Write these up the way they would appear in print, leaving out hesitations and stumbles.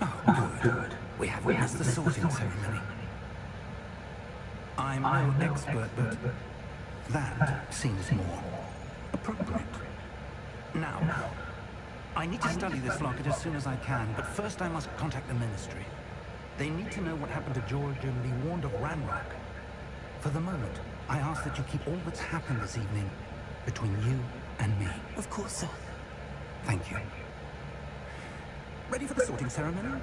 Oh, good. We have witnessed the sorting ceremony. I'm no expert, but that seems more appropriate. Now, I need to study this locket as soon as I can, but first I must contact the Ministry. They need to know what happened to George and be warned of Ranrock. For the moment, I ask that you keep all that's happened this evening between you and me. Of course, sir. Thank you. Ready for the sorting ceremony?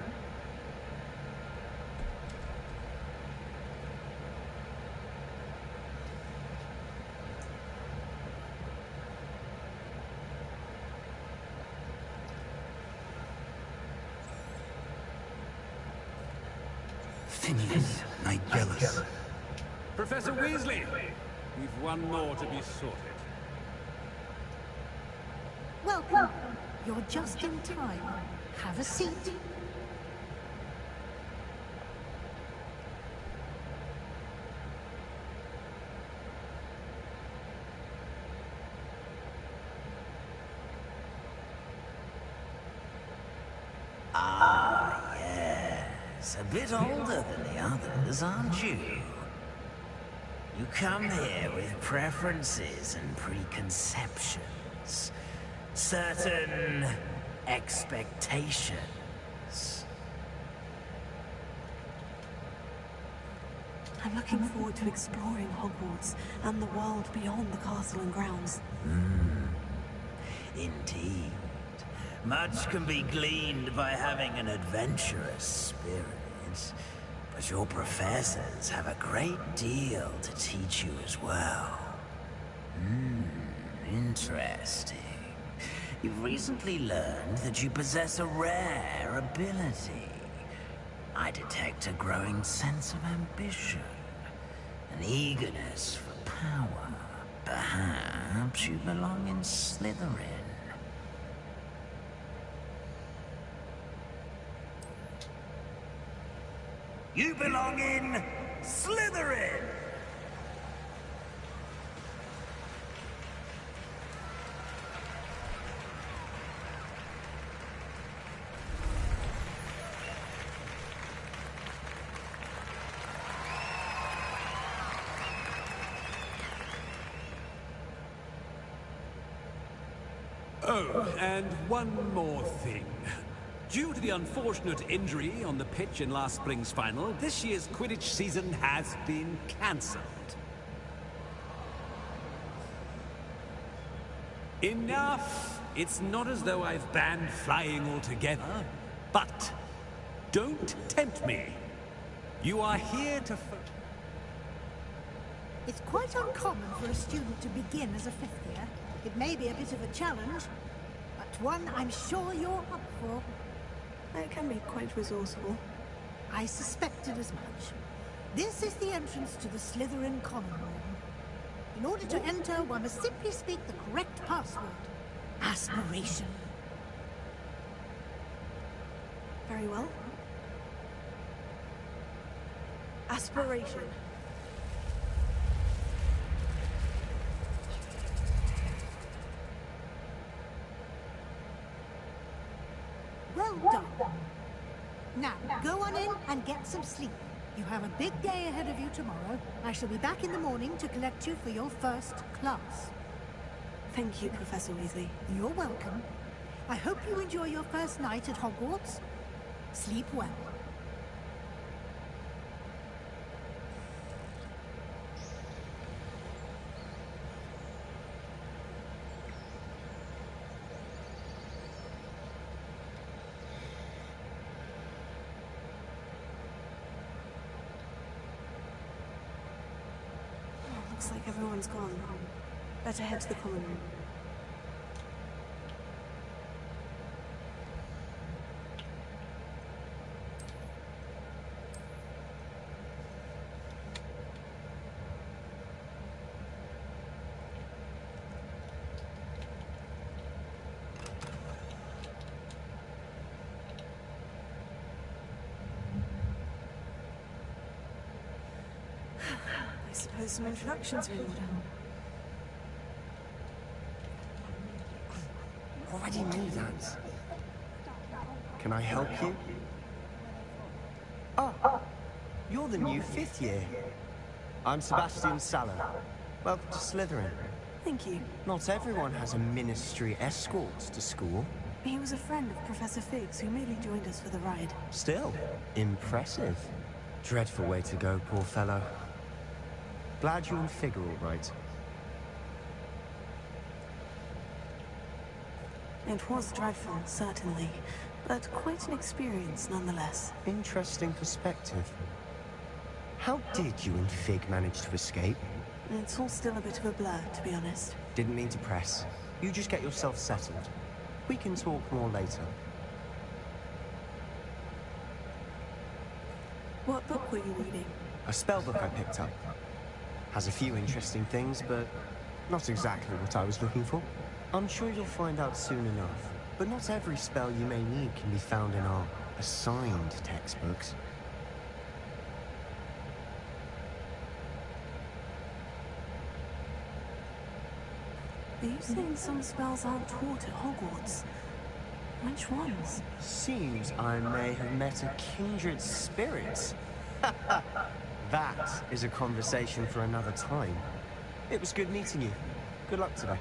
Phineas, Nigellus. Professor Weasley, we've one more to be sorted. Welcome. You're just in time. Have a seat. Ah, yes. A bit older than the others, aren't you? You come here with preferences and preconceptions. Certain expectations. I'm looking forward to exploring Hogwarts and the world beyond the castle and grounds. Indeed. Much can be gleaned by having an adventurous spirit, but your professors have a great deal to teach you as well. Interesting. You've recently learned that you possess a rare ability. I detect a growing sense of ambition, an eagerness for power. Perhaps you belong in Slytherin. You belong in Slytherin! Oh, and one more thing. Due to the unfortunate injury on the pitch in last spring's final, this year's Quidditch season has been cancelled. Enough! It's not as though I've banned flying altogether, but don't tempt me. You are here to... It's quite uncommon for a student to begin as a fifth year. It may be a bit of a challenge, but one I'm sure you're up for. It can be quite resourceful. I suspected as much. This is the entrance to the Slytherin Common Room. In order to enter, one must simply speak the correct password. Aspiration. Very well. Aspiration. Well done. Now, go on in and get some sleep. You have a big day ahead of you tomorrow. I shall be back in the morning to collect you for your first class. Thank you, Professor Weasley. You're welcome. I hope you enjoy your first night at Hogwarts. Sleep well. Looks like everyone's gone. Better head to the common room. I suppose some introductions are in order. Already knew that. Can I help you? Oh, you're the new 5th year. I'm Sebastian Sallow. Welcome to Slytherin. Thank you. Not everyone has a ministry escort to school. He was a friend of Professor Fig's who merely joined us for the ride. Still, impressive. Dreadful way to go, poor fellow. Glad you and Fig are all right. It was dreadful, certainly, but quite an experience nonetheless. Interesting perspective. How did you and Fig manage to escape? It's all still a bit of a blur, to be honest. Didn't mean to press. You just get yourself settled. We can talk more later. What book were you reading? A spell book I picked up. Has a few interesting things, but not exactly what I was looking for. I'm sure you'll find out soon enough. But not every spell you may need can be found in our assigned textbooks. Are you saying some spells aren't taught at Hogwarts? Which ones? Seems I may have met a kindred spirit. That is a conversation for another time. It was good meeting you. Good luck today.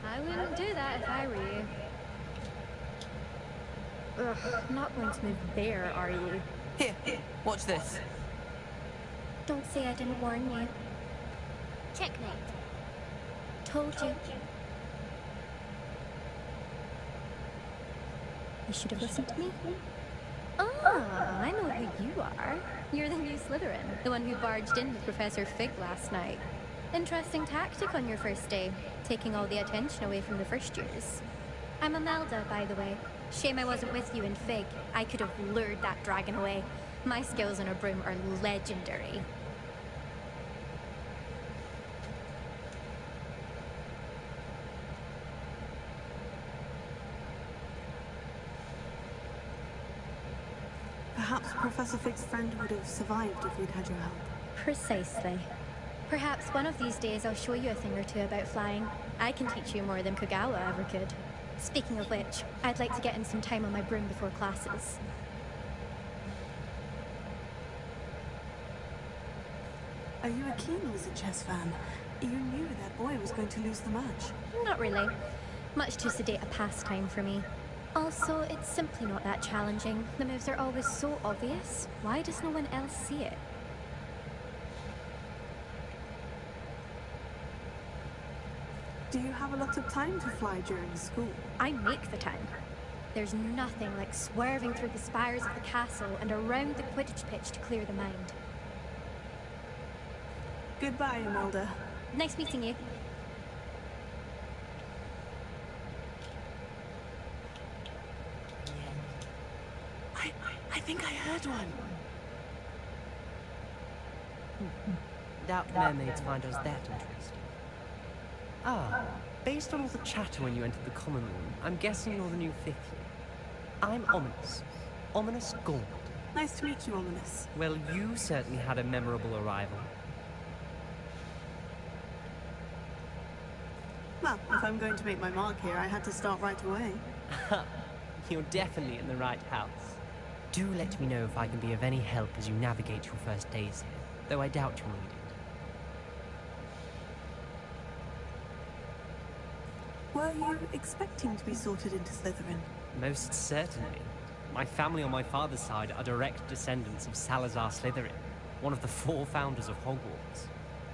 I wouldn't do that if I were you. Ugh, not going to move there, are you? Here, watch this. Don't say I didn't warn you. Checkmate. Told you. You should have listened to me. Ah, I know who you are. You're the new Slytherin, the one who barged in with Professor Fig last night. Interesting tactic on your first day, taking all the attention away from the first years. I'm Imelda, by the way. Shame I wasn't with you in Fig. I could have lured that dragon away. My skills on a broom are legendary. Perhaps Professor Fig's friend would have survived if we'd had your help. Precisely. Perhaps one of these days I'll show you a thing or two about flying. I can teach you more than Kogawa ever could. Speaking of which, I'd like to get in some time on my broom before classes. Are you a keen wizard chess fan? You knew that boy was going to lose the match. Not really. Much too sedate a pastime for me. Also, it's simply not that challenging. The moves are always so obvious. Why does no one else see it? Do you have a lot of time to fly during school? I make the time. There's nothing like swerving through the spires of the castle and around the Quidditch pitch to clear the mind. Goodbye, Imelda. Nice meeting you. I think I heard one. Doubt mermaids find us that interesting. Ah, based on all the chatter when you entered the common room, I'm guessing you're the new 5th year. I'm Ominous. Ominous Gold. Nice to meet you, Ominous. Well, you certainly had a memorable arrival. Well, if I'm going to make my mark here, I had to start right away. You're definitely in the right house. Do let me know if I can be of any help as you navigate your first days here, though I doubt you'll need it. Were you expecting to be sorted into Slytherin? Most certainly. My family on my father's side are direct descendants of Salazar Slytherin, one of the 4 founders of Hogwarts.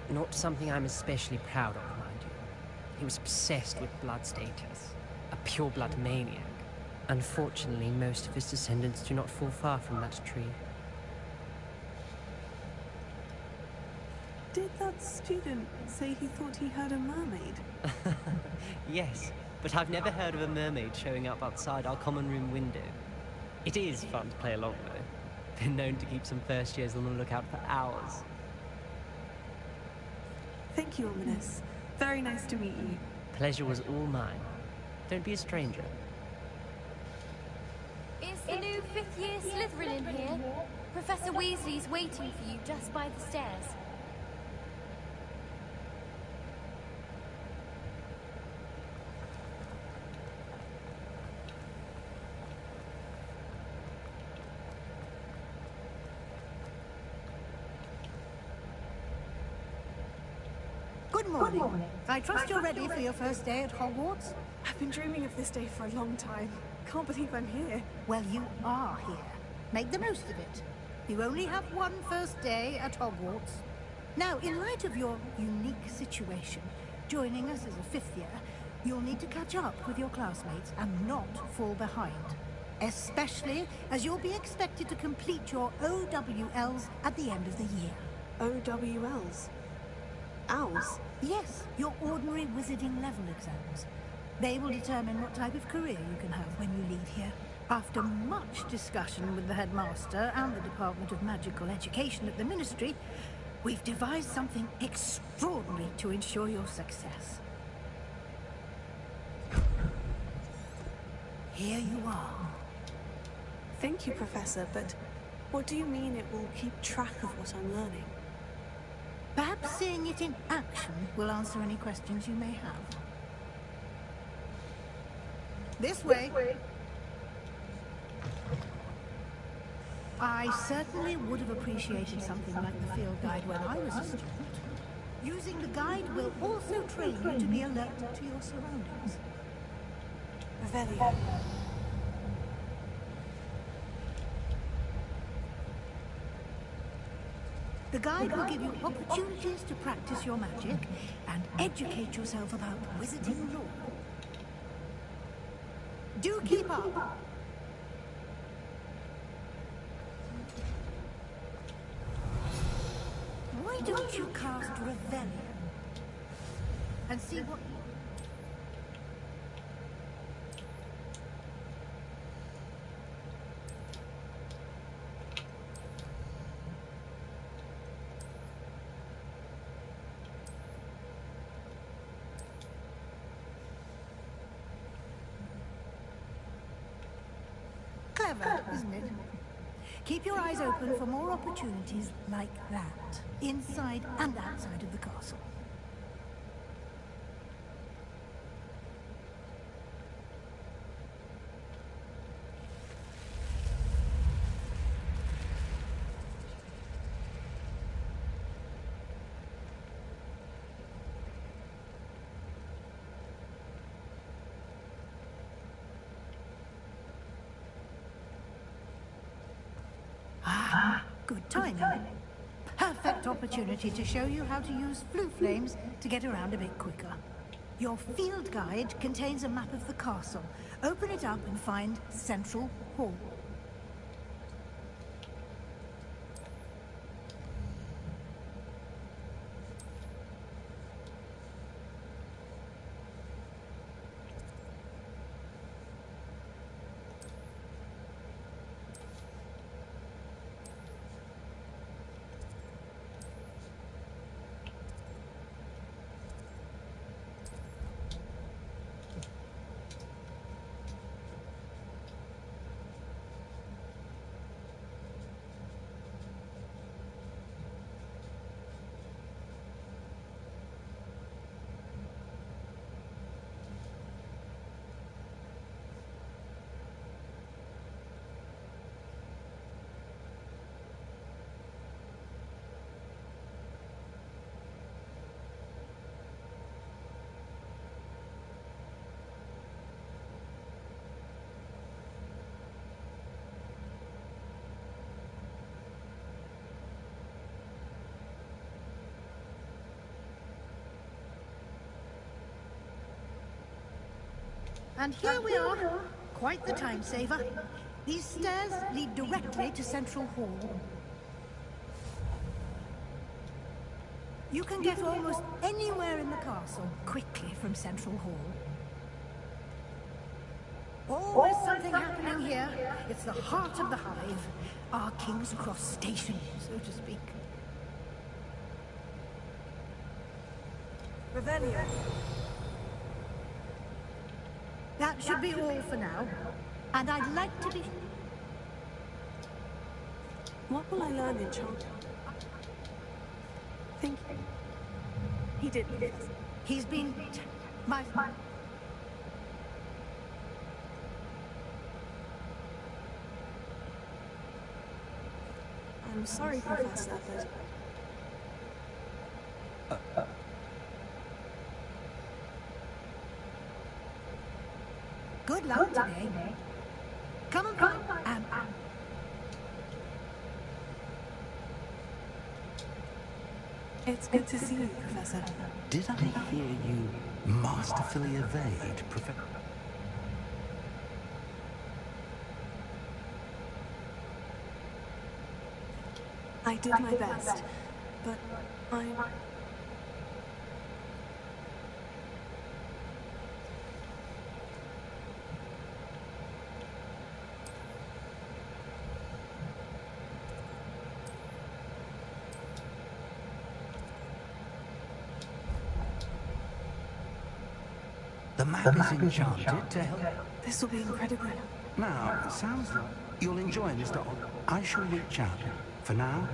Not something I'm especially proud of, mind you. He was obsessed with blood status, a pure-blood maniac. Unfortunately, most of his descendants do not fall far from that tree. Did that student say he thought he heard a mermaid? Yes, but I've never heard of a mermaid showing up outside our common room window. It is fun to play along, though. Been known to keep some first years on the lookout for hours. Thank you, Ominous. Very nice to meet you. Pleasure was all mine. Don't be a stranger. Is the new 5th year Slytherin in here? Professor Weasley's waiting for you just by the stairs. Good morning. I trust you're ready for your first day at Hogwarts? I've been dreaming of this day for a long time. Can't believe I'm here. Well, you are here. Make the most of it. You only have one first day at Hogwarts. Now, in light of your unique situation, joining us as a fifth year, you'll need to catch up with your classmates and not fall behind. Especially as you'll be expected to complete your OWLs at the end of the year. OWLs? Owls? Yes, your ordinary wizarding level exams. They will determine what type of career you can have when you leave here. After much discussion with the headmaster and the Department of Magical Education at the Ministry, we've devised something extraordinary to ensure your success. Here you are. Thank you, Professor, but what do you mean it will keep track of what I'm learning? Perhaps seeing it in action will answer any questions you may have. This way. I certainly would have appreciated something like the field guide when I was a student. Using the guide will also train you to be alert to your surroundings. Revelio. The guide will give you opportunities to practice your magic and educate yourself about wizarding lore. Do keep up. Why don't you cast Revelio and see what... Clever, isn't it? Keep your eyes open for more opportunities like that, inside and outside of the castle. Good timing. Perfect opportunity to show you how to use flue flames to get around a bit quicker. Your field guide contains a map of the castle. Open it up and find Central Hall. And here we are. Quite the time saver. These stairs lead directly to Central Hall. You can get almost anywhere in the castle quickly from Central Hall. Always something happening here. It's the heart of the hive. Our King's Cross station, so to speak. Revelio. That should be all for now. And I'd like to be... What will I learn in Chant? Thank you. He did this. He's been... my... I'm sorry, Professor, but... luck today. Come on, and It's good to see you, Professor. Did I hear you masterfully evade, Professor? I did my best, but I'm... The map is enchanted to help. This will be incredible. Now, it sounds like you'll enjoy Mr. I shall reach out. For now,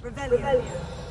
Revelio.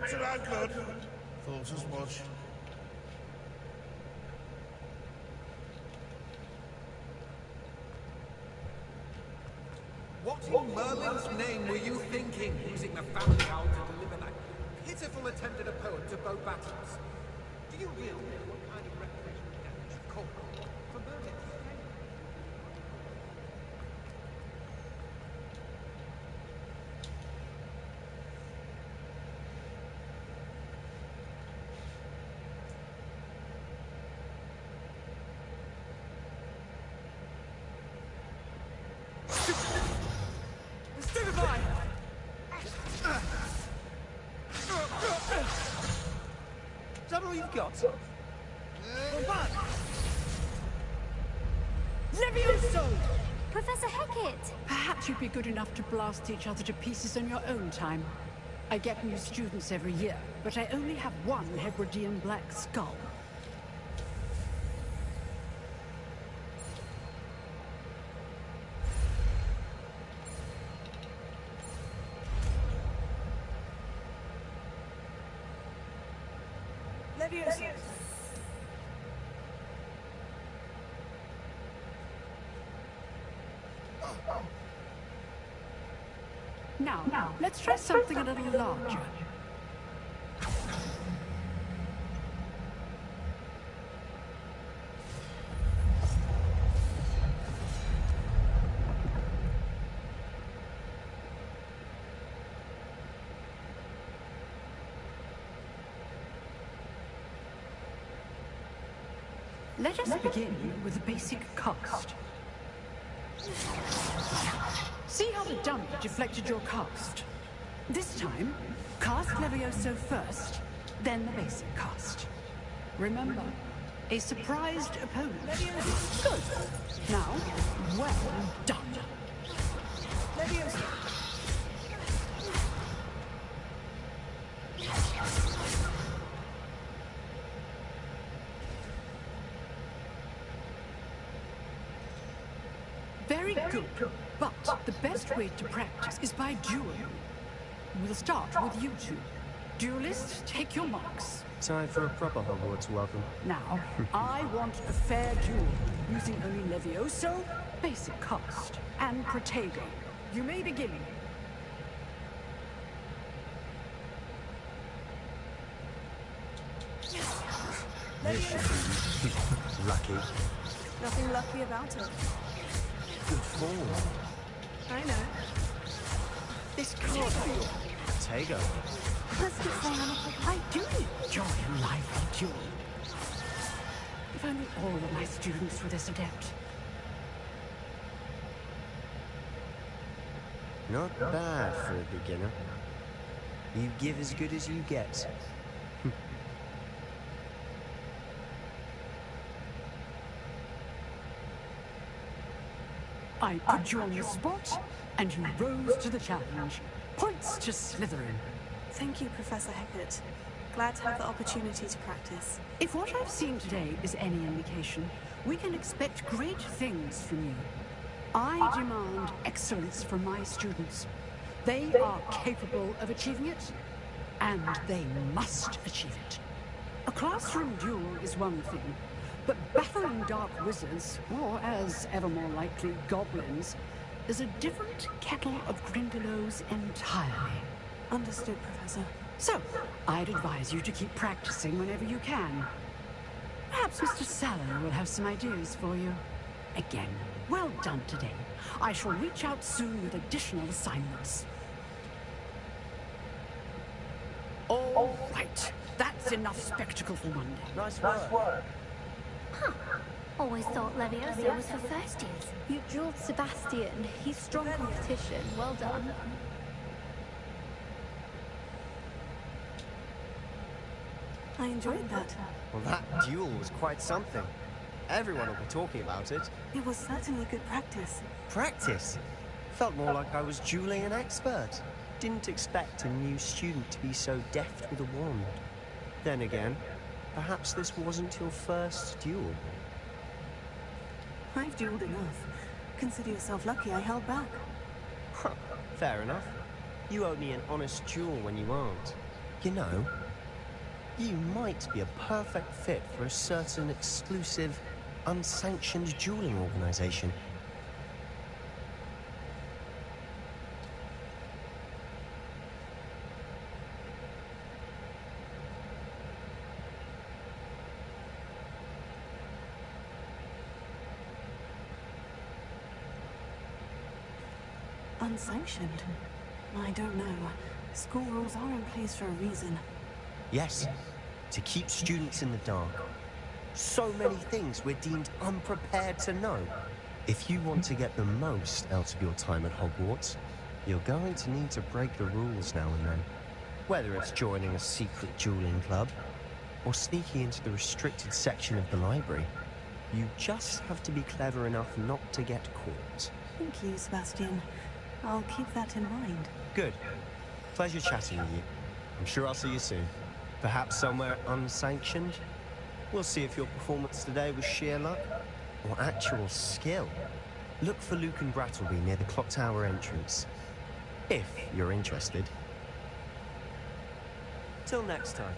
up to no good. Thought as much. What in Merlin's name were you thinking, using the family owl to deliver that pitiful attempt at a poem to bow battles? Do you realize what kind of reputational damage you've caused for Merlin's name? Stupefy! Is that all you've got? Levioso! Professor Hecat! Perhaps you'd be good enough to blast each other to pieces on your own time. I get new students every year, but I only have one Hebridean black skull. Levioso! Now, let's try something a little larger. Let us begin with a basic cast. See how the dummy deflected your cast? This time, cast Levioso first, then the basic cast. Remember, a surprised opponent. Good. Now, well done. Levioso! Very good. But the best way to practice is by dueling. We'll start with you two. Duelists, take your marks. Time for a proper Hogwarts welcome. Now, I want a fair duel, using only Levioso, basic cast, and Protego. You may begin. This should be lucky. Nothing lucky about it. Good form. I know. This can't be your Protego. Let's get I do enjoy a lively duel. If only all of my students were this adept. Not bad for a beginner. You give as good as you get. I put you on the spot, and you rose to the challenge. Points to Slytherin. Thank you, Professor Hecat. Glad to have the opportunity to practice. If what I've seen today is any indication, we can expect great things from you. I demand excellence from my students. They are capable of achieving it, and they must achieve it. A classroom duel is one thing, but battling dark wizards, or as ever more likely, goblins, is a different kettle of Grindylows entirely. Understood, Professor. So, I'd advise you to keep practicing whenever you can. Perhaps Mr. Sallow will have some ideas for you. Again, well done today. I shall reach out soon with additional assignments. All right. That's enough spectacle for one day. Nice work. Huh. Always thought Levioso was for first years. You drilled Sebastian. He's strong competition. Well done. I enjoyed that. Well, that duel was quite something. Everyone will be talking about it. It was certainly good practice. Practice? Felt more like I was dueling an expert. Didn't expect a new student to be so deft with a wand. Then again, perhaps this wasn't your first duel. I've dueled enough. Consider yourself lucky I held back. Fair enough. You owe me an honest duel when you aren't. You know, you might be a perfect fit for a certain exclusive, unsanctioned dueling organization. Unsanctioned? I don't know. School rules are in place for a reason. Yes, to keep students in the dark. So many things we're deemed unprepared to know. If you want to get the most out of your time at Hogwarts, you're going to need to break the rules now and then. Whether it's joining a secret dueling club, or sneaking into the restricted section of the library, you just have to be clever enough not to get caught. Thank you, Sebastian. I'll keep that in mind. Good. Pleasure chatting with you. I'm sure I'll see you soon. Perhaps somewhere unsanctioned? We'll see if your performance today was sheer luck or actual skill. Look for Luke and Brattleby near the clock tower entrance, if you're interested. Till next time.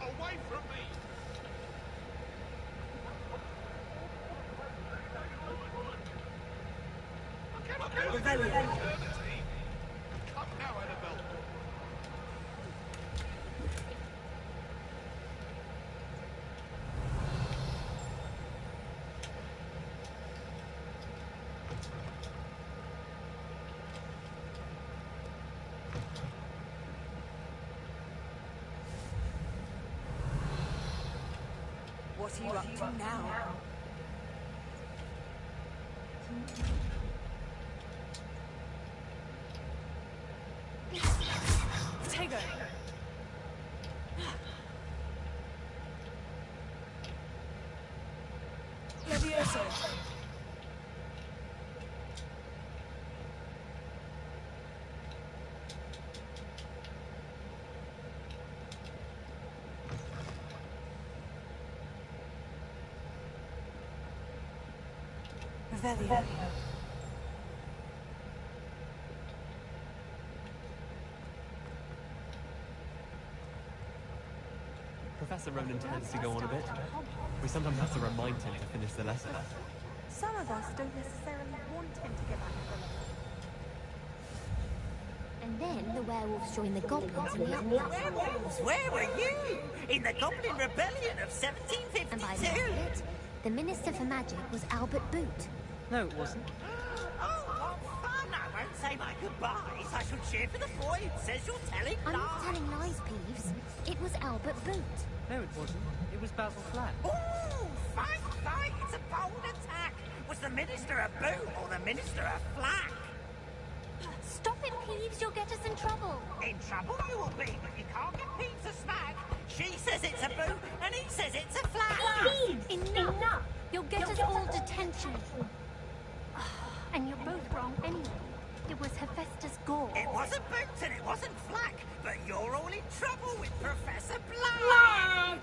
Away from me! Rebellion. Come now, Annabelle. What are you up to now? Tego! Levioso! Revelio. Professor Ronan tends to go on a bit. We sometimes have to remind him to finish the lesson. Some of us don't necessarily want him to get back to the lesson. And then the werewolves joined the goblins in the uproar. Werewolves, where were you? In the Goblin Rebellion of 1752? And by the end of it, the Minister for Magic was Albert Boot. No, it wasn't. Oh, what fun! I won't say my goodbyes. I shall cheer for the boy who says you're telling I'm lies. not telling lies, Peeves. It was Albert Boot. No, it wasn't. It was Basil Flack. Ooh, fight, fight! It's a bold attack. Was the Minister a boot or the Minister a flack? Stop it, Peeves. You'll get us in trouble. In trouble you will be, but you can't get Peeves a smack. She says it's a boot, and he says it's a flack. Enough! You'll get us all detention. And you're both wrong anyway. It was Hephaestus Gore. It wasn't Boots and it wasn't Flack, but you're all in trouble with Professor Black!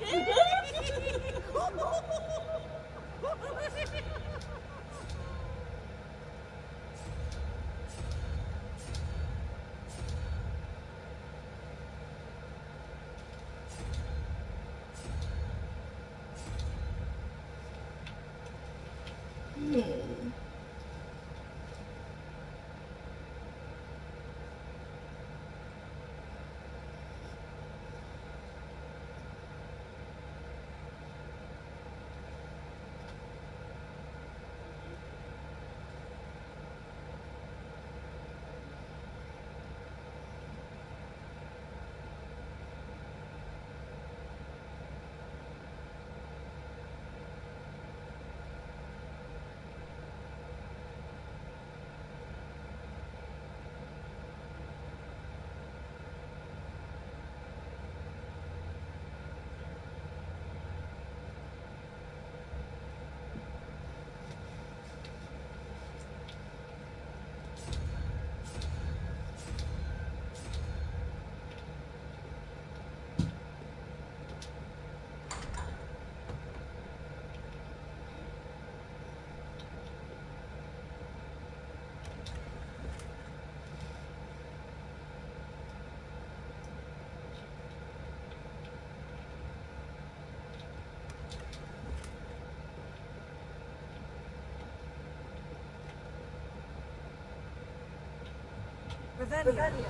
Revelio.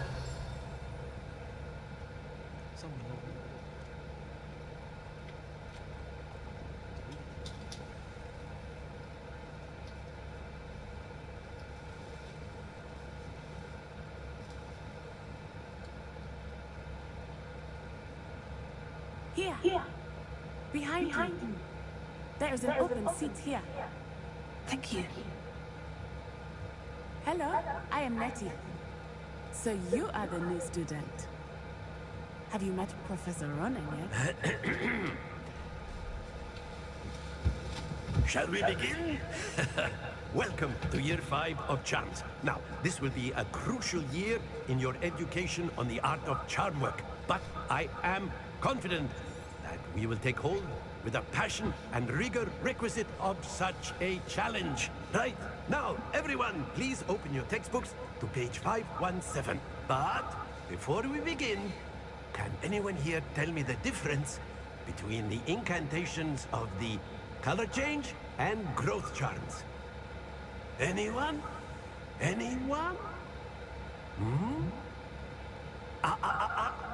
Here. Behind you. There's an open seat here. Thank you. Hello, I am Nettie. So you are the new student. Have you met Professor Ronan yet? Shall we begin? Welcome to Year 5 of Charms. Now, this will be a crucial year in your education on the art of charm work. But I am confident that we will take hold with the passion and rigor requisite of such a challenge. Right, now, everyone, please open your textbooks to page 517. But before we begin, can anyone here tell me the difference between the incantations of the color change and growth charms? Anyone? Anyone?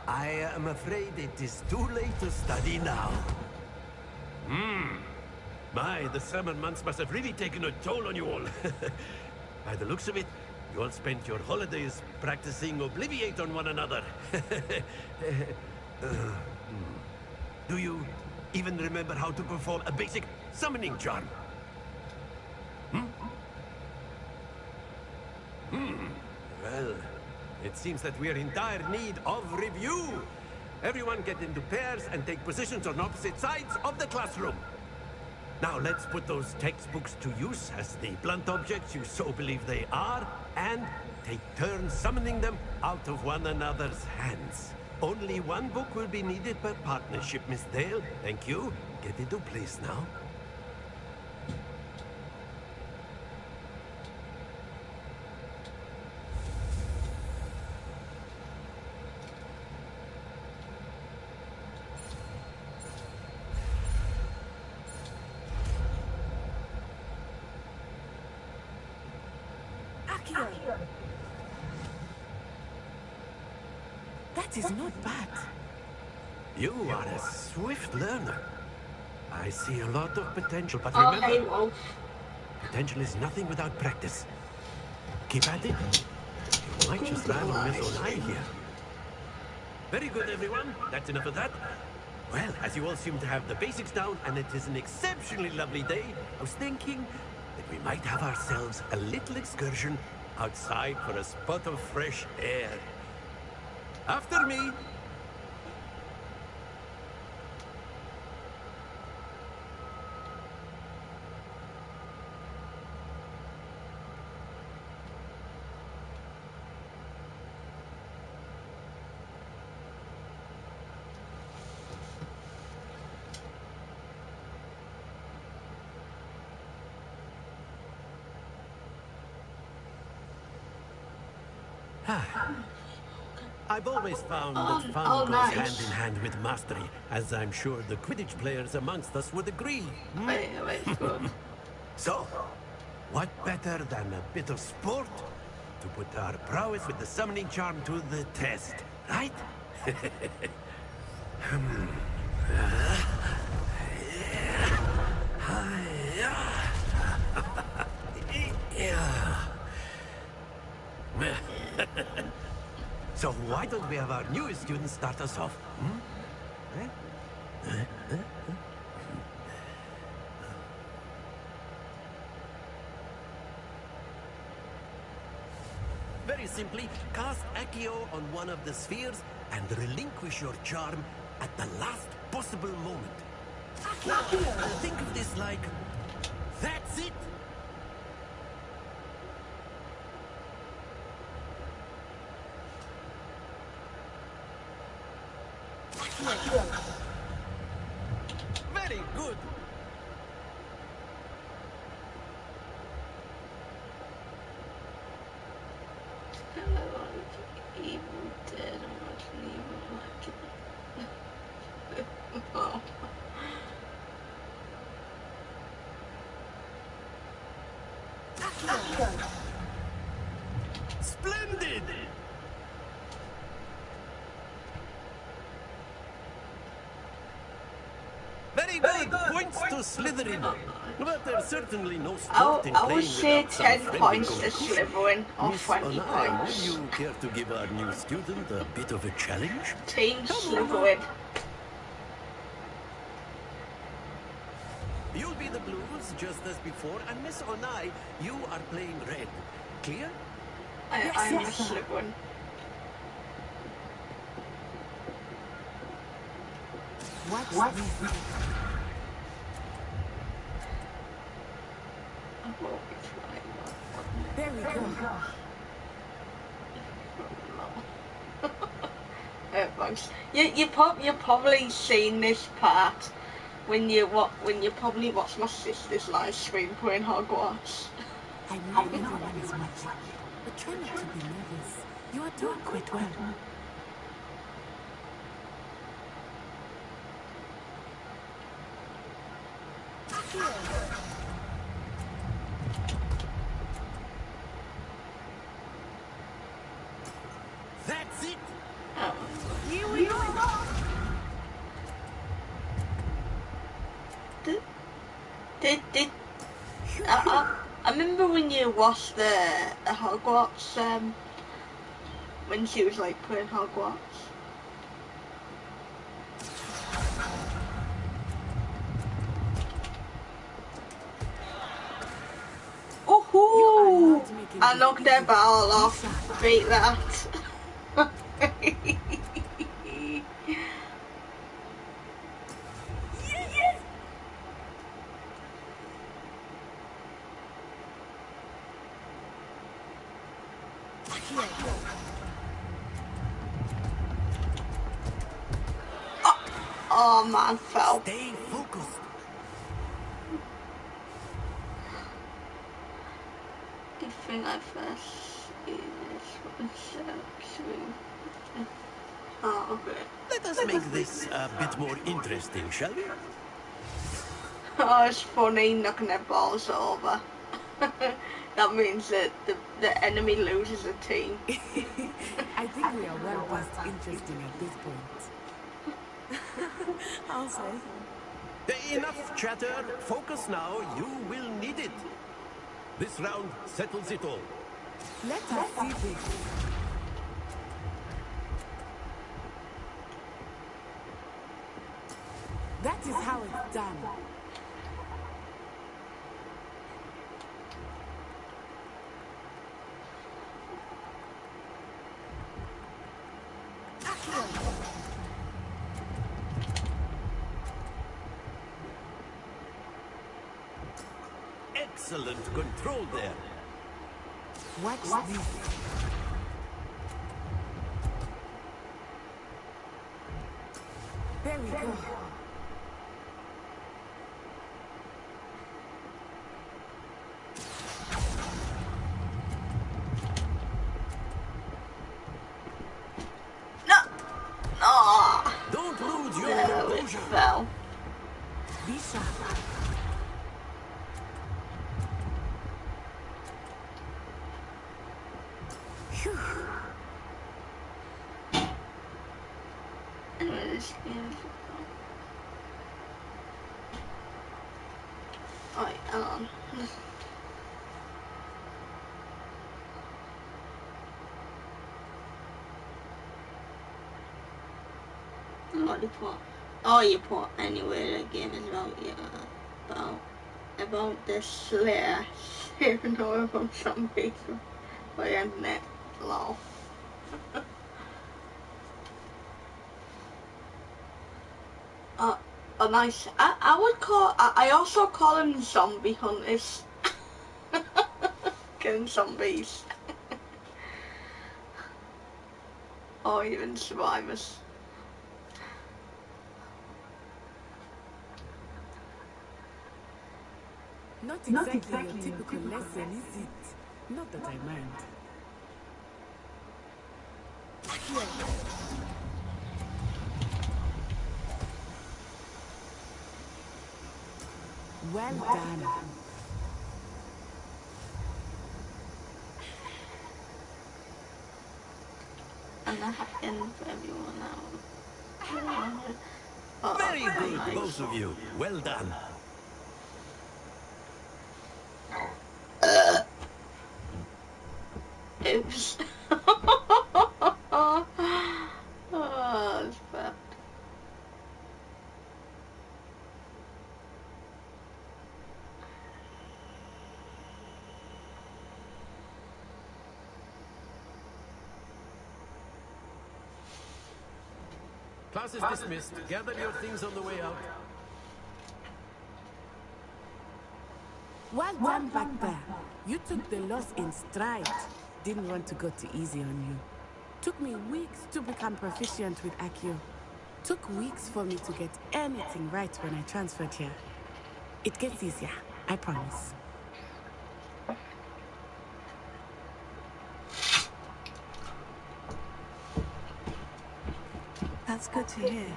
I am afraid it is too late to study now. My, the summer months must have really taken a toll on you all. By the looks of it, you all spent your holidays practicing Obliviate on one another. Do you even remember how to perform a basic summoning charm? Well, it seems that we are in dire need of review. Everyone get into pairs and take positions on opposite sides of the classroom. Now let's put those textbooks to use as the blunt objects you so believe they are, and take turns summoning them out of one another's hands. Only one book will be needed per partnership, Miss Dale. Thank you. Get into place now. That is not bad. You are a swift learner. I see a lot of potential, but remember, potential is nothing without practice. Keep at it. You might just land on Miss O'Neill here. Very good, everyone. That's enough of that. Well, as you all seem to have the basics down, and it is an exceptionally lovely day, I was thinking that we might have ourselves a little excursion outside for a spot of fresh air. After me. I've always found that fun goes hand in hand with mastery, as I'm sure the Quidditch players amongst us would agree. So, what better than a bit of sport to put our prowess with the summoning charm to the test, right? So why don't we have our newest student start us off? Very simply, cast Accio on one of the spheres and relinquish your charm at the last possible moment. Now, think of this like, that's it! Very good. Splendid! Very good. Points to Slytherin. But there's certainly no sport in I would playing say without some 10 friendly points to competition. Slytherin or Miss 20 Onai, would points. you care to give our new student a bit of a challenge? Team Come over. Slytherin. You'll be the blues just as before, and Miss Onai, you are playing red. Clear? I'm a Slytherin. What? There we go. You've probably seen this part when you probably watch my sister's live stream playing Hogwarts. I know everyone is watching, but try not to be nervous. You are doing quite well. That's it! Here we go! I remember when you watched the Hogwarts, when she was like playing Hogwarts. Oh, I knocked their ball off. Beat that. Oh man, fell. Stay focused. The thing I first see this one. Oh, okay. Let us make this a bit more interesting, shall we? Oh, it's funny knocking their balls over. That means that the enemy loses a team. I think we are well past interesting at this point. I'll say. Enough chatter. Focus now. You will need it. This round settles it all. Let us see this. That is how it's done. Excellent control there. Watch this. There we go. No! Don't lose your composure. Fell. Be sharp. Alright, hang on. What do you put? Oh, you put anyway. The game is about about the Slayer saving over from some people by the internet. Lol. A nice. I would call. I also call them zombie hunters. Killing zombies. Or even survivors. Not exactly your typical lesson, is it? Not that I mind. Well done. And that happened for everyone now. Very good, both of you. Well done. Oops. Oh, that's bad. Class is dismissed. Gather your things on the way out. Well done back there. You took the loss in stride. Didn't want to go too easy on you. Took me weeks to become proficient with Accio. Took weeks for me to get anything right when I transferred here. It gets easier, I promise. That's good to hear.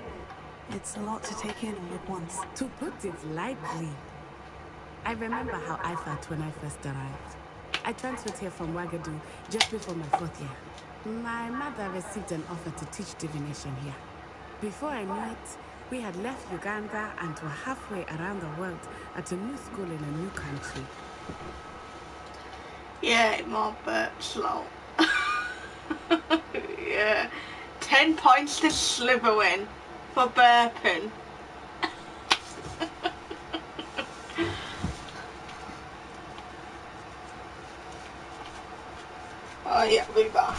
It's a lot to take in all at once. To put it lightly, I remember how I felt when I first arrived. I transferred here from Wagadu just before my 4th year. My mother received an offer to teach divination here. Before I knew it, we had left Uganda and were halfway around the world at a new school in a new country. Yeah, more burp slow. Yeah. 10 points to Slytherin for burping. Oh yeah, we're back.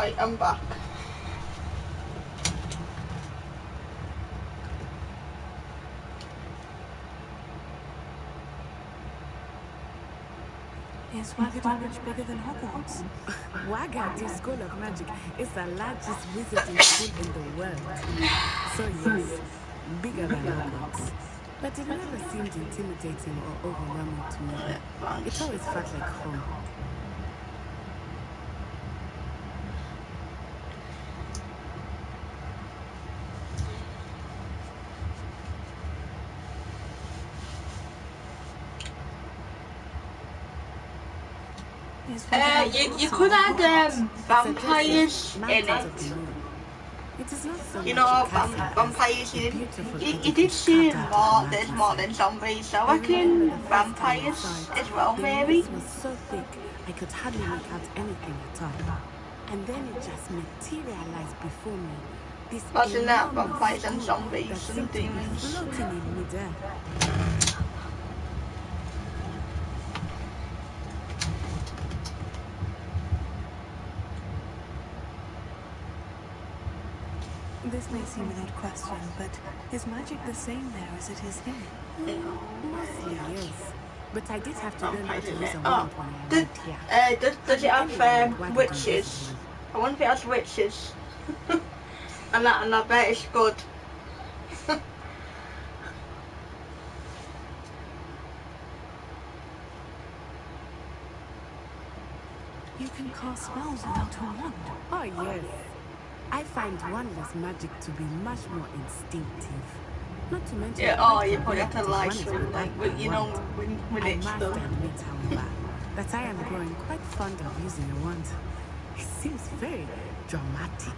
Right, I'm back. Is Wagadu much bigger than Hogwarts? Wagadu School of Magic is the largest wizarding school in the world. So yes, bigger than Hogwarts. But it never seemed intimidating or overwhelming to me. It always felt like home. You could add vampires in it. It is not so You know, vampires in it. You did see there's more than zombies, so I reckon vampires as well, maybe. The mist was so thick, I could hardly make out anything at all. And then it just materialized before me. This Imagine that, vampires and zombies and demons. Floating in midair. This may seem an odd question, but is magic the same there as it is here? Mostly, yes. But I did have to learn how to use a wand when I arrived here. Does it have witches? I wonder if it has witches. and I bet it's good. You can cast spells without a wand. Oh, yes. I find wandless magic to be much more instinctive. Not to mention, you put it to life, you know, when it's done. I must admit, however, that I am growing quite fond of using a wand. It seems very dramatic.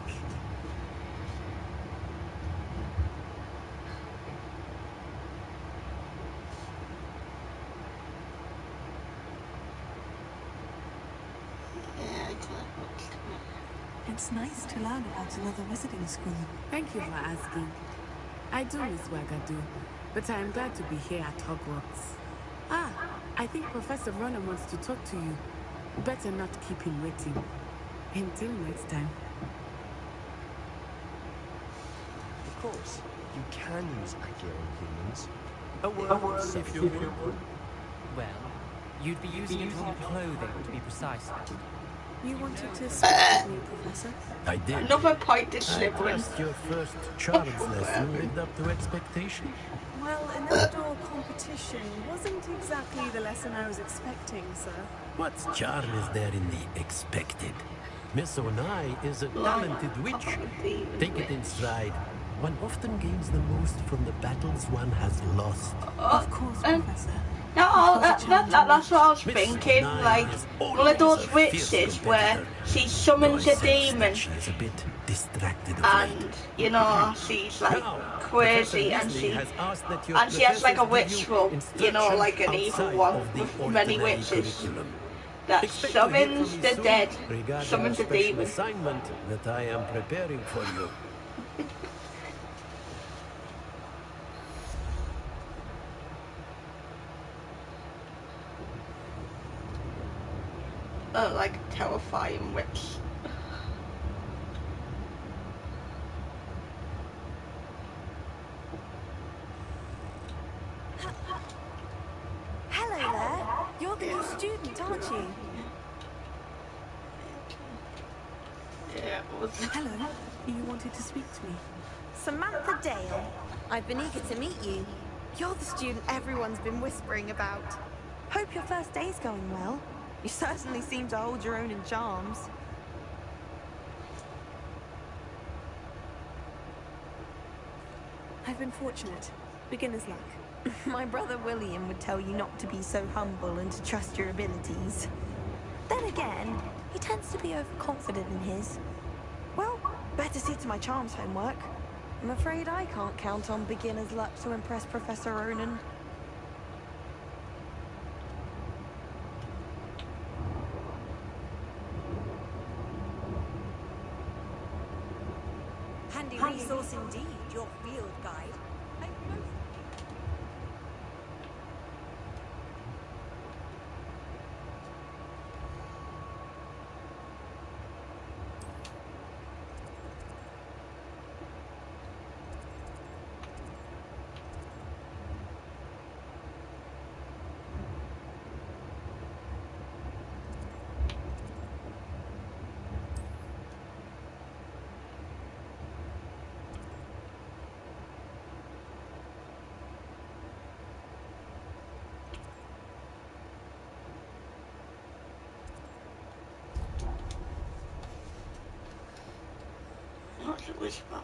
It's nice to learn about another wizarding school. Thank you for asking. I do miss Wagadu, but I am glad to be here at Hogwarts. I think Professor Ronan wants to talk to you. Better not keep him waiting. Until next time. Of course, you can use magia on humans. A word, if you will. Well, you'd be using it on clothing, to be precise. You wanted to speak with me, Professor? I did. Another point is I trust your first charms lesson lived up to expectation. Well, an outdoor competition wasn't exactly the lesson I was expecting, sir. What charm is there in the expected? Miss Onai is a talented witch. Take it in stride. One often gains the most from the battles one has lost. Of course, Professor. No, that's what I was thinking, like, one of those witches where she summons a demon, and, you know, she's, like, crazy, and she has, like, a witch room, you know, like an evil one with many witches, that summons the dead, summons a demon. Assignment that I am preparing for you. Like a terrifying witch. Hello there. You're the new student, aren't you? Yeah, Hello. You wanted to speak to me? Samantha Dale. I've been eager to meet you. You're the student everyone's been whispering about. Hope your first day's going well. You certainly seem to hold your own in charms. I've been fortunate. Beginner's luck. My brother William would tell you not to be so humble and to trust your abilities. Then again, he tends to be overconfident in his. Well, better see to my charms homework. I'm afraid I can't count on beginner's luck to impress Professor Ronan. Handy resource indeed, your field guide. which part?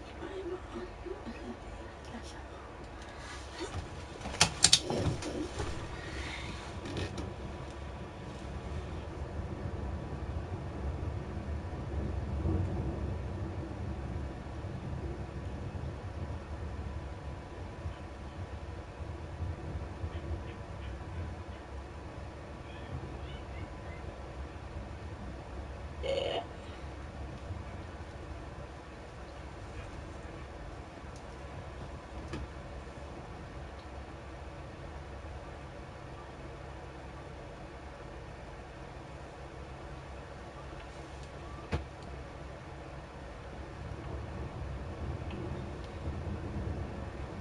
Yeah.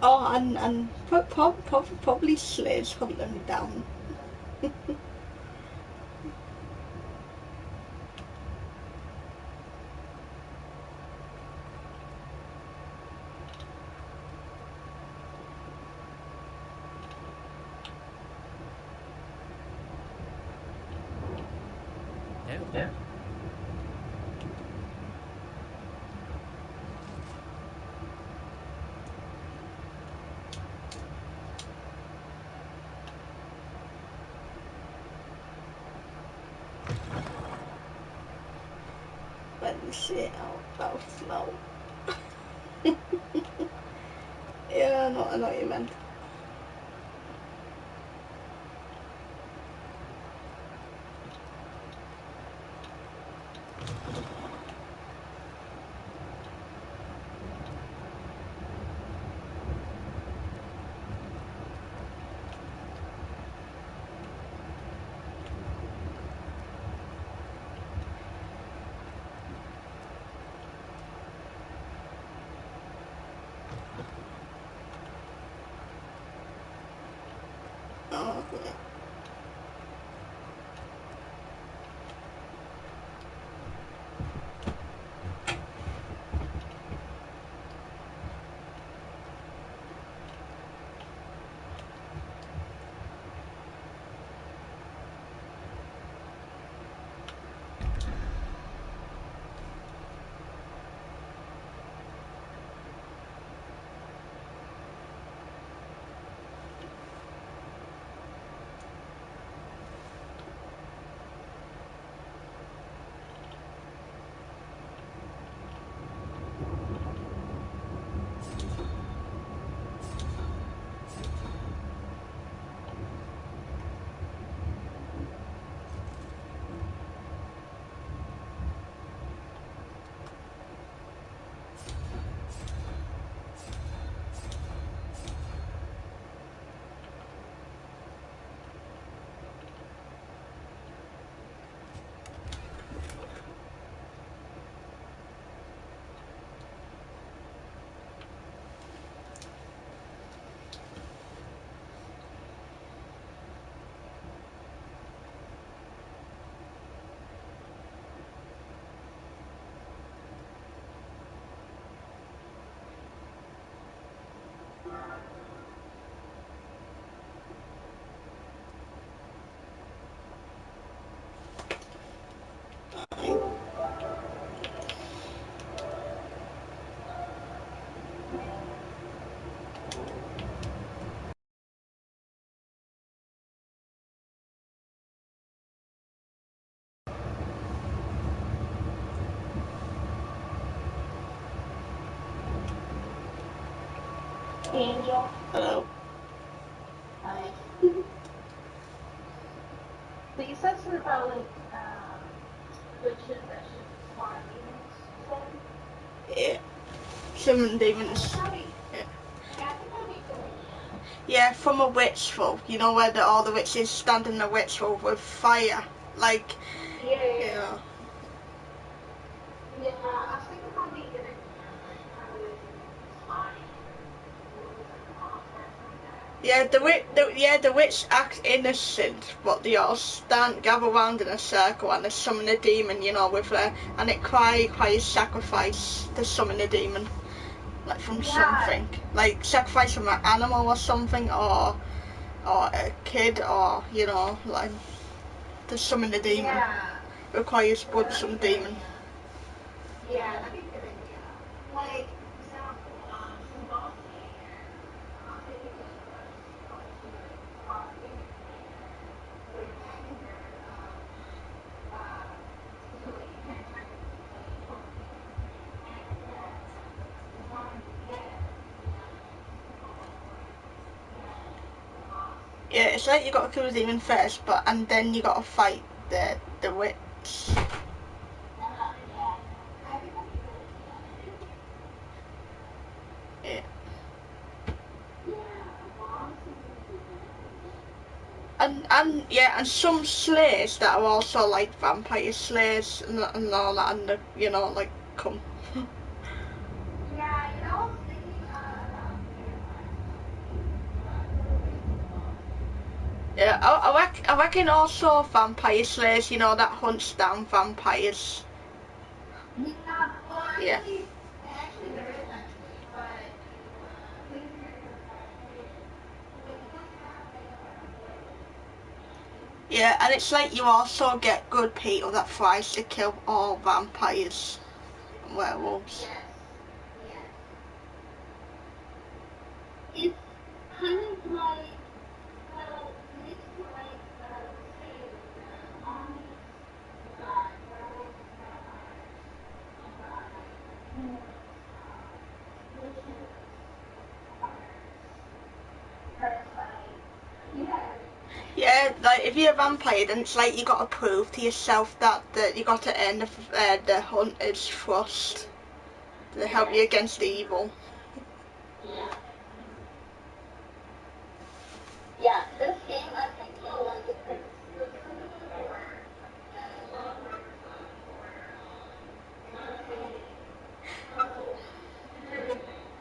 Oh, and probably Slade's hunting me down. Yeah. Let me see how slow. Yeah, I know what you meant. Oh, yeah. Angel. Hello. Hi. So you said something about like witches that should spawn demons, you said? Yeah. Summon demons. Yeah. Yeah, from a witch folk, you know where all the witches stand in the witch folk with fire, like, Yeah, I was thinking about being in it, like how it is fine. the witch acts innocent, but they all gather around in a circle and they summon a demon, you know, with and it requires sacrifice to summon a demon, like from something, like sacrifice from an animal or something, or a kid, or you know, like to summon a demon. Yeah. Requires blood from demon. Yeah, that'd be a good idea. Yeah, it's like you got to kill the demon first, and then you got to fight the witch. Yeah. And some slayers that are also like vampire slayers and all that, and you know, like come. Yeah, I reckon also vampire slayers, you know, that hunts down vampires. Yeah. Yeah, and it's like you also get good people that tries to kill all vampires and werewolves. It's kind of like, well, it's like, yeah, like if you're a vampire, then it's like you got to prove to yourself that you got to earn the hunter's trust to help you against evil. Yeah, this game I think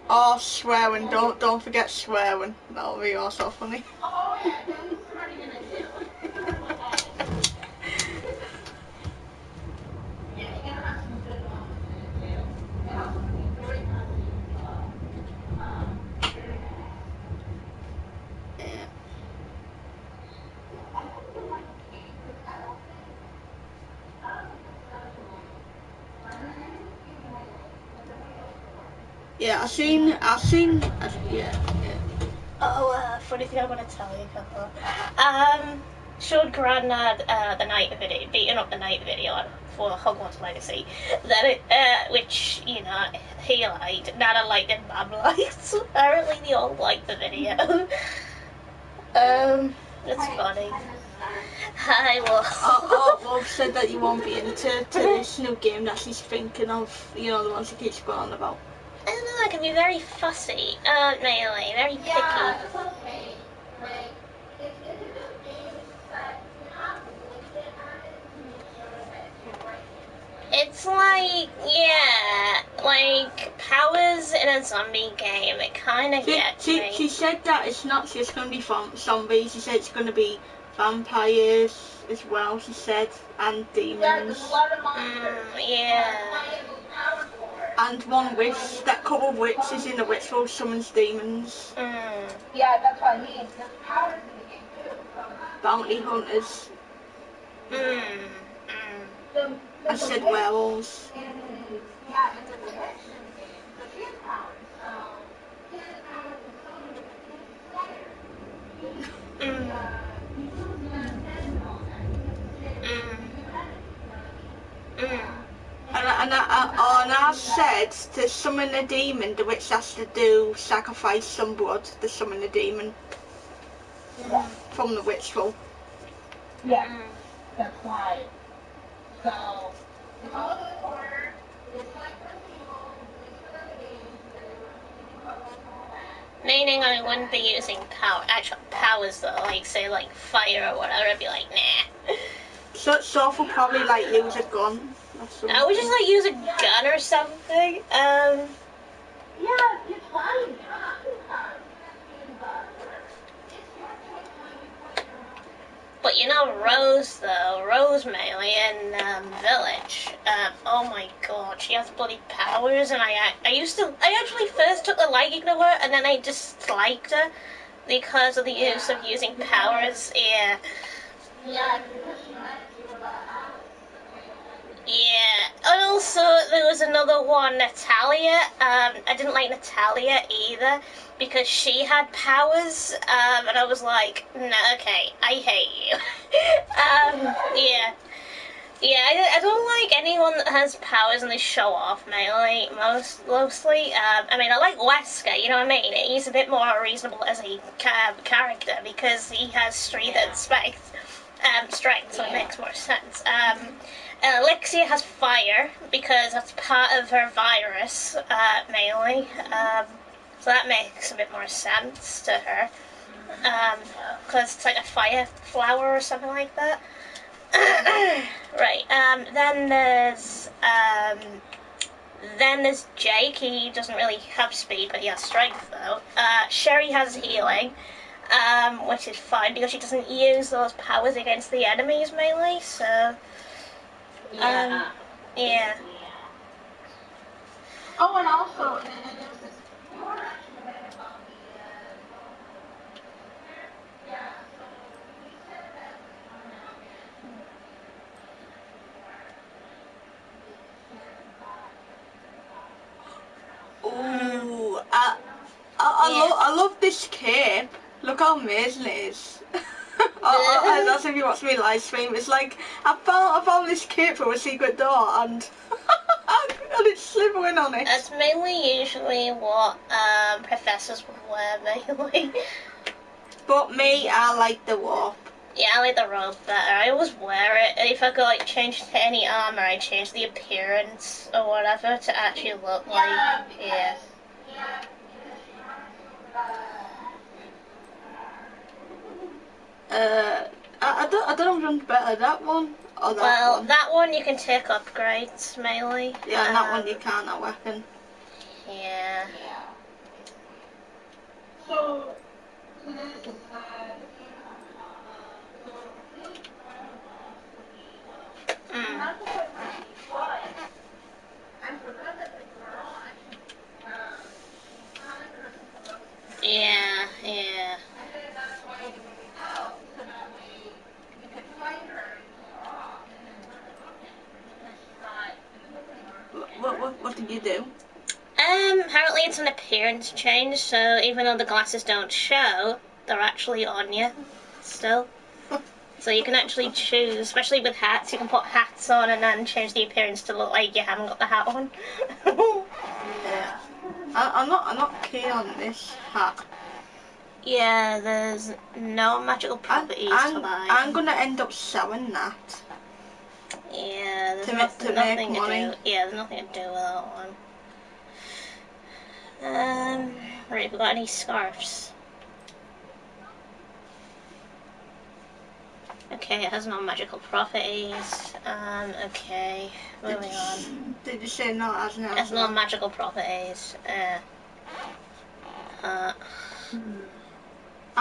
oh, swearing! Don't forget swearing. That'll be also funny. Oh yeah, don't swear in it. Yeah, I've seen, yeah. Oh, funny thing I'm gonna tell you, Pepper. Showed Grandad the night video, beating up the night video for Hogwarts Legacy. That which you know he liked, Nana liked, and Mum liked. Apparently they all liked the video. That's funny. I will. Well, said that you won't be into this new game that she's thinking of. You know, the ones she keeps going on about. I don't know, I can be very fussy, Melee, very picky. Yeah, that's okay. Like, it's like, yeah, like powers in a zombie game, it kind of gets me. She said that it's not just going to be zombies, she said it's going to be vampires as well, she said, and demons. Yeah, there's a lot of monsters. Yeah. And one witch, that couple of witches in the witch world summons demons. Yeah, that's what I mean. There's powers in the game too. Bounty hunters. I said werewolves. And I said to summon a demon, the witch has to sacrifice some blood to summon a demon. Yeah. From the witch world. Yeah, that's why. So, it's all in order. It's like meaning I wouldn't be using actual powers though, like say like fire or whatever, I'd be like, nah. So Soph will probably like use a gun. I would just like use a gun or something. Yeah, it's fine. But you know Rose though, Rose Melee in Village, oh my god, she has bloody powers, and I actually first took a liking to her, and then I disliked her because of the use of using powers, yeah. Yeah, And also, there was another one, Natalia. I didn't like Natalia either, because she had powers, and I was like, no, okay, I hate you. Yeah. Yeah, I don't like anyone that has powers and they show off, mainly, mostly. I mean, I like Wesker, you know what I mean? He's a bit more reasonable as a character, because he has strength and strength, so it makes more sense. Alexia has fire, because that's part of her virus, mainly. So that makes a bit more sense to her. Because it's like a fire flower or something like that. Right, then there's Jake. He doesn't really have speed, but he has strength, though. Sherry has healing, which is fine, because she doesn't use those powers against the enemies, mainly, so... yeah. Oh, and also, ooh, I love this cape. Look how amazing it is. That's if you watch me live stream. It's like I found this cape from a secret door and and it's slithering on it. That's mainly usually what professors would wear, mainly. But me, I like the warp. Yeah, I like the robe better. I always wear it. If I could like change to any armor, I change the appearance or whatever to actually look like I don't know which one's better, that one or that one. That one you can take upgrades mainly. Yeah, and that one you can't, I reckon. Yeah. so Yeah. What did you do? Apparently it's an appearance change, so even though the glasses don't show, they're actually on you still. So you can actually choose, especially with hats, you can put hats on and then change the appearance to look like you haven't got the hat on. Yeah. I'm not keen on this hat. Yeah, there's no magical properties to buy. I'm gonna end up selling that. Yeah, there's to nothing make money. to do. Yeah, there's nothing to do with that one. Right, have we got any scarves? Okay, it has no magical properties. Okay, moving on. Did you say no? It has no magical properties. I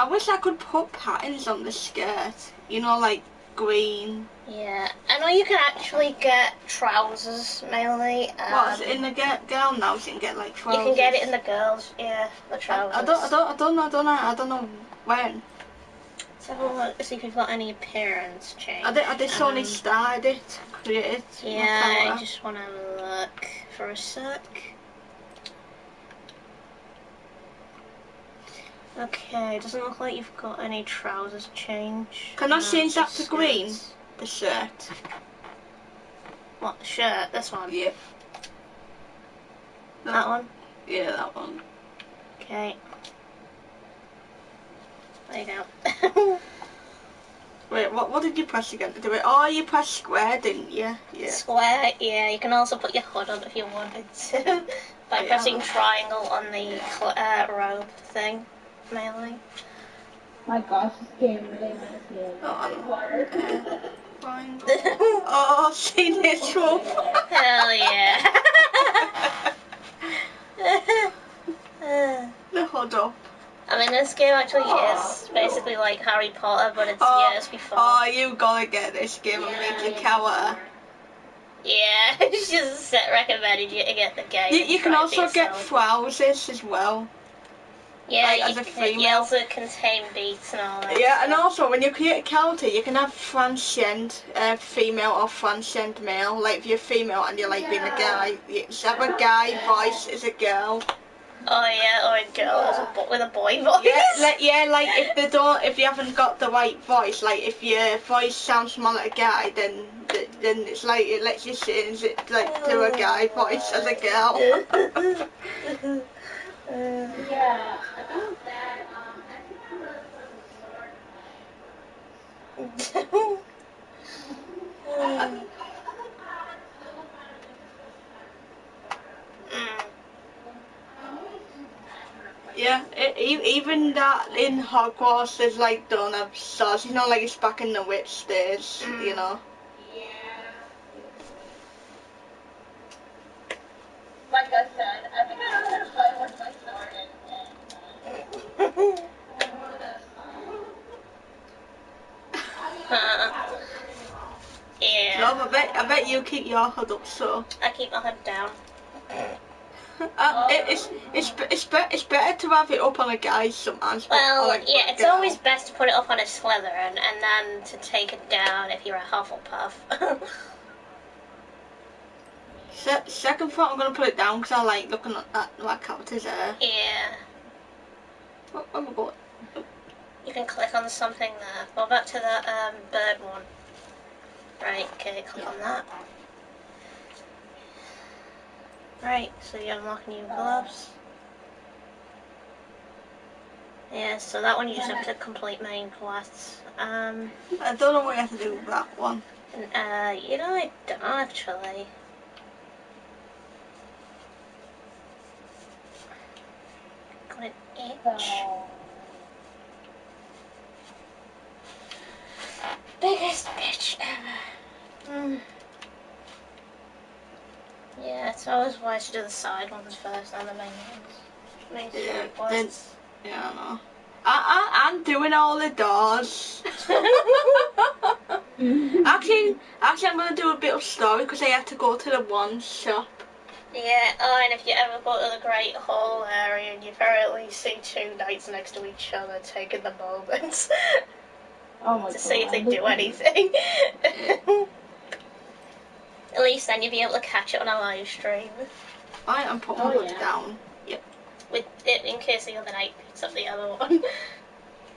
wish I could put patterns on the skirt. You know, like green. Yeah, I know you can actually get trousers mainly. What, in the girl now? You can get like trousers. You can get it in the girls. Yeah, the trousers. I don't know when. Let's have a look to see if you've got any appearance change. I just only started it, created. Yeah, I just want to look for a sec. Okay, doesn't look like you've got any trousers change. Can I change that to green? The shirt. What, the shirt? This one? Yeah. That one? Yeah, that one. Okay. There you go. Wait, what did you press again to do it? Oh, you pressed square, didn't you? Yeah. Square, yeah. You can also put your hood on if you wanted to. By pressing triangle on the robe thing, mainly. My gosh, this game really makes me fine. Oh, see this one. Hell yeah. The hood up. I mean, this game actually is basically like Harry Potter, but it's years before. Oh, you gotta get this game and make your character. Yeah, she just recommended you to get the game. You can also get trousers as well. Yeah, like, as a female. You also contain beats and all that. Yeah, and also when you create a character, you can have transcend female or transcend male. Like if you're female and you like being a guy, you have a guy voice as a girl. Oh yeah, or a girl with a boy voice. Yeah, like if you haven't got the right voice, like if your voice sounds more like a guy, then it's like it lets you change it like to a guy voice as a girl. Yeah, about that, I think I'm gonna Yeah, even that in Hogwarts is like don't have stars. It's not like it's back in the witch days, you know. Like I said, I think I know how to play once I started. Yeah. No, I bet you keep your head up, so. I keep my head down. It's better to have it up on a guy sometimes. Well, like yeah, it's always best to put it up on a Slytherin and then to take it down if you're a Hufflepuff. Second thought, I'm gonna put it down because I like looking at my character's hair. Yeah. Oh my god. You can click on something there. Go back to that bird one. Right, okay, click on that. Right, so you unlock new gloves. Yeah, so that one you just have to complete main quests. I don't know what you have to do with that one. You know, I don't actually. Got an itch. Biggest bitch ever. Yeah, it's always wise to do the side ones first and the main ones. Yeah, I know. I'm doing all the doors. actually, I'm gonna do a bit of story because I have to go to the one shop. Yeah, oh, and if you ever go to the Great Hall area and you apparently see two knights next to each other taking the moments to see if they do anything. At least then you'll be able to catch it on a live stream. I'm putting it down. Yep. With it in case the other night picks up the other one.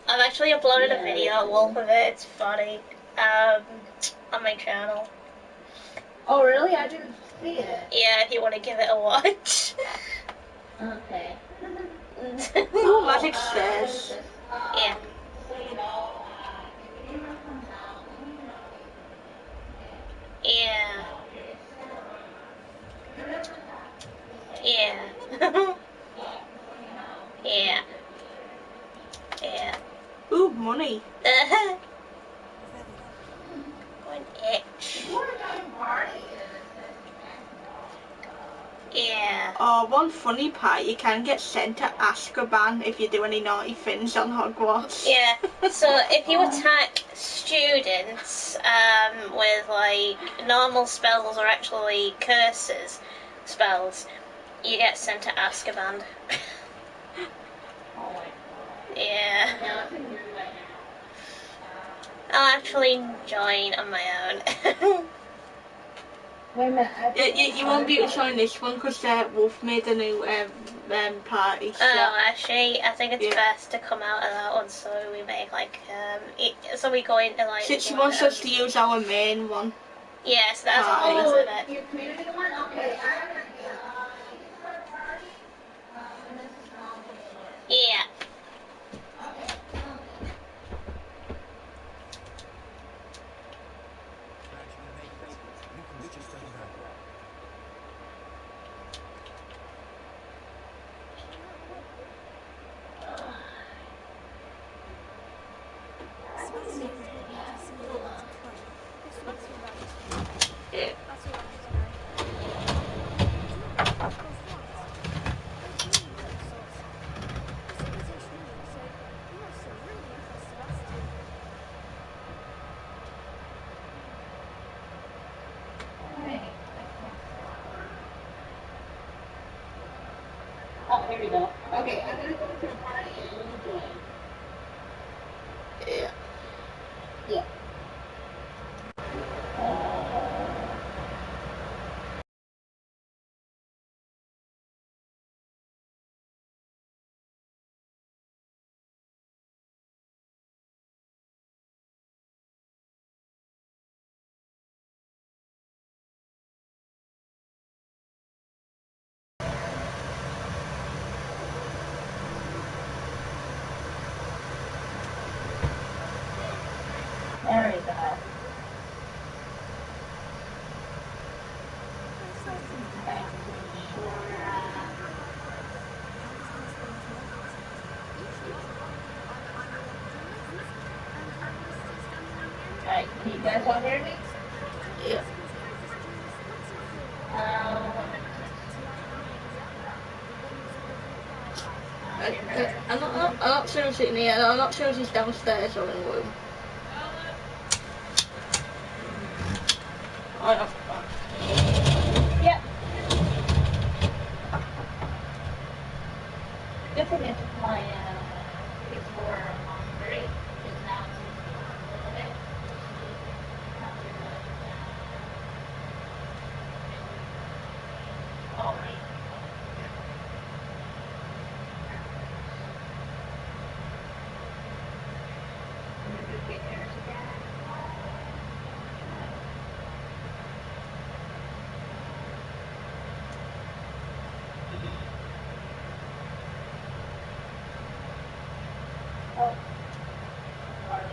I've actually uploaded a video, Wolf of it, it's funny, on my channel. Oh really? I didn't see it. Yeah, if you want to give it a watch. Okay. Oh, magic stairs. Yeah. Yeah. Yeah. Yeah. Yeah. Ooh, money. One itch. Yeah. Oh, one funny part, you can get sent to Azkaban if you do any naughty things on Hogwarts. Yeah, so if you attack students with like normal spells or actually curses spells, you get sent to Azkaban. Yeah. I'll actually join on my own. Wait a minute. You won't be able to join this one because Wolf made a new party. So. Oh, actually, I think it's best to come out of that one so we make like so we go into like. She wants us to use our main one. Yes, that's the reason it. Your community one? Okay. Yeah. Oh, here we go. Okay, I'm gonna go to a party and you join. Yeah. Yeah. There we go. Alright, can you guys all hear me? Yeah. I'm not sure if it's in here. I'm not sure if it's downstairs or in the room. I don't know. Yep. Good thing it's my PS4 on 3 is now a little bit. Oh, right. Oh. Sorry.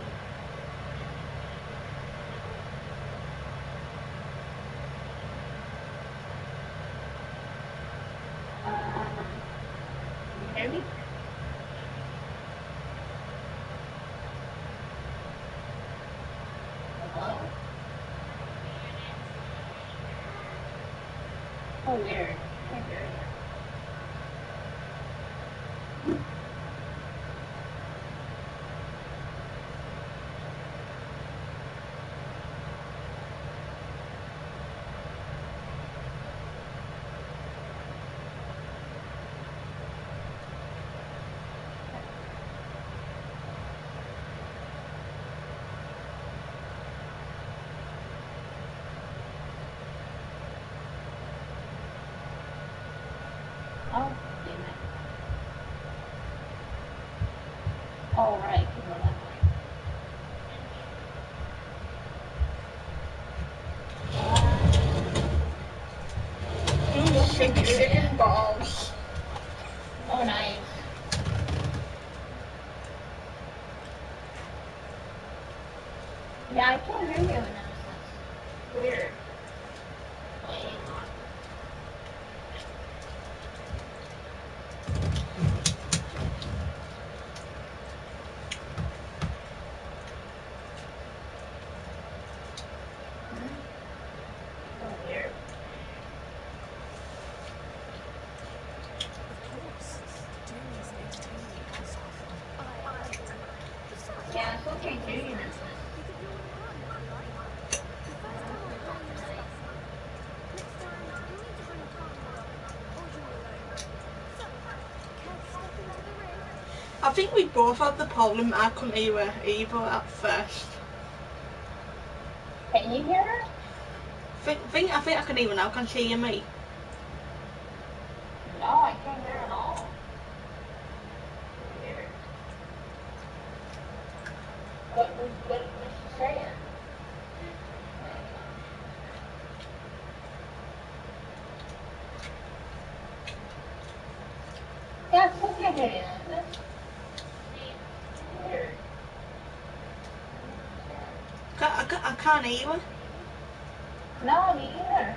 Can you hear me? Hello? Oh, weird. Can't hear you. Oh, damn it. Oh, right. Go that way. Chicken balls. Oh, nice. Yeah, I can't hear you in this. Weird. Wait. Oh, weird. Yeah, I still can't hear you in this. I think we both had the problem. I couldn't hear her either at first. Can you hear her? I think I can hear her now. Can she hear me? No, I can't hear her at all. Weird. What's she saying? Yeah, I still can't hear you. That's weird. I can't hear her. No, me either.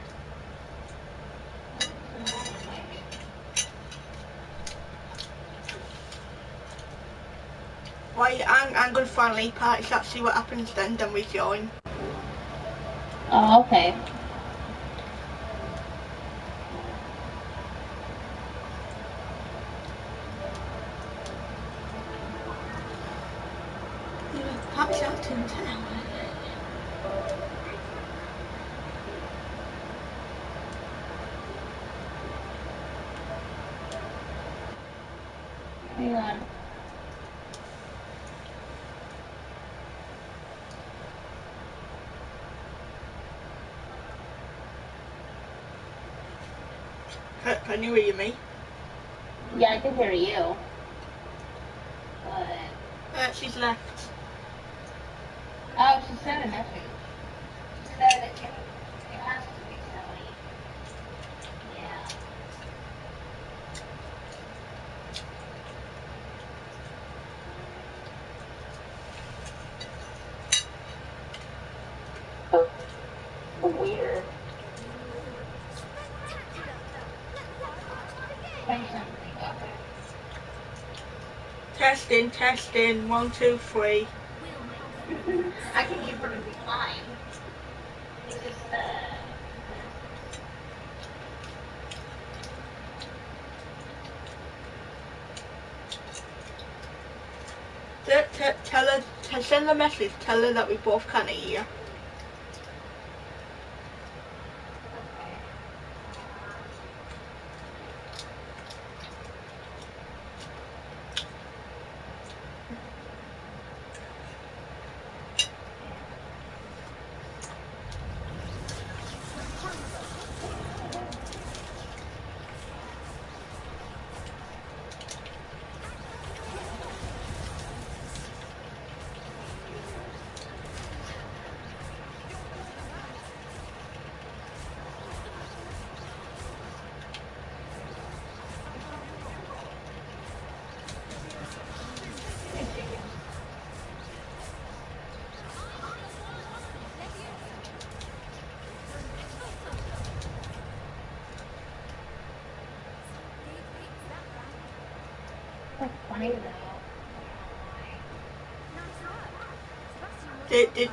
Wait, I'm going to finally party chat, see what happens then we join. Oh, okay. Party chat to town. Hang on. Can you hear me? Yeah, I can hear you. But... she's left. Oh, she sent a message. She said it has to be Sally. Yeah. Weird. Testing, testing, 1, 2, 3. I can hear perfectly fine. It's just Tell her, send a message, tell her that we both can't hear.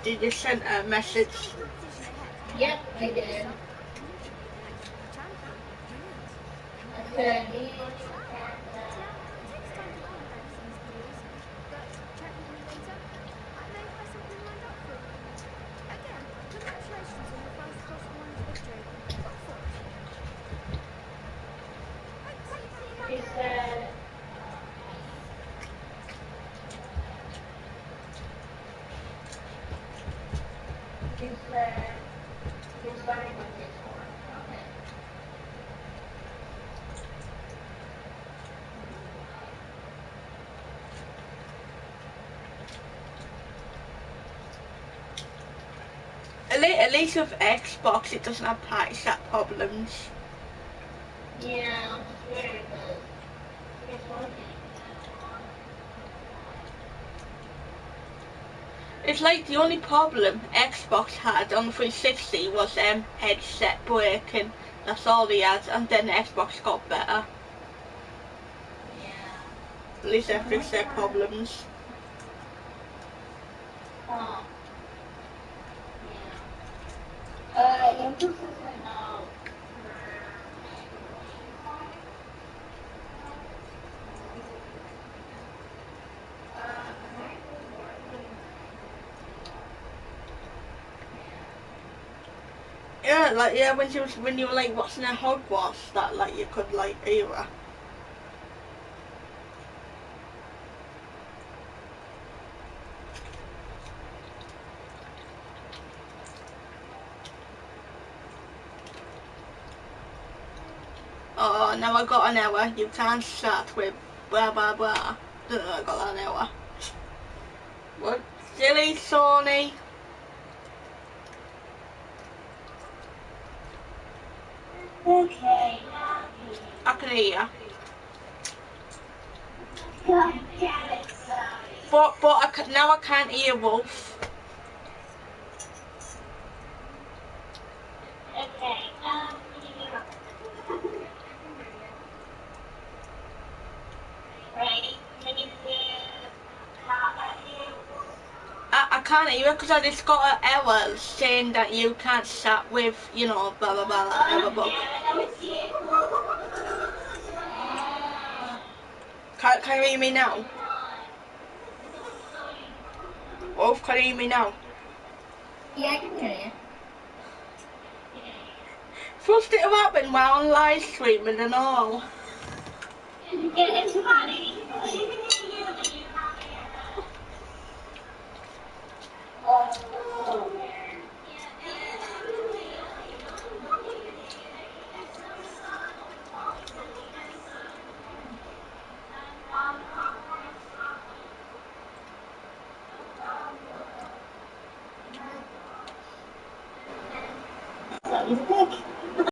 Did you send a message? Yep, I did. I said, he said, he's starting with his work. Okay. At least with Xbox it doesn't have party chat problems. Yeah, very good. It's working. It's like the only problem Xbox had on the 360 was headset breaking. That's all they had, and then the Xbox got better. Yeah. At least they fixed their problems. Oh. Yeah. When this is now. Yeah, like when you were like watching a Hogwarts, that like you could like hear her. Oh, now I got an error. You can't start with blah blah blah. I got an error. What? Silly Sony. Okay. I can hear you. God damn it, But now I can't hear Wolf. Okay. Right. Can you see how I can't hear because I just got an error saying that you can't chat with, you know, blah blah blah, blah blah. Can you hear me now? Wolf, can you hear me now? Yeah, I can hear you. First it happened while on live streaming and all. Yeah, it's funny. So he's a pig.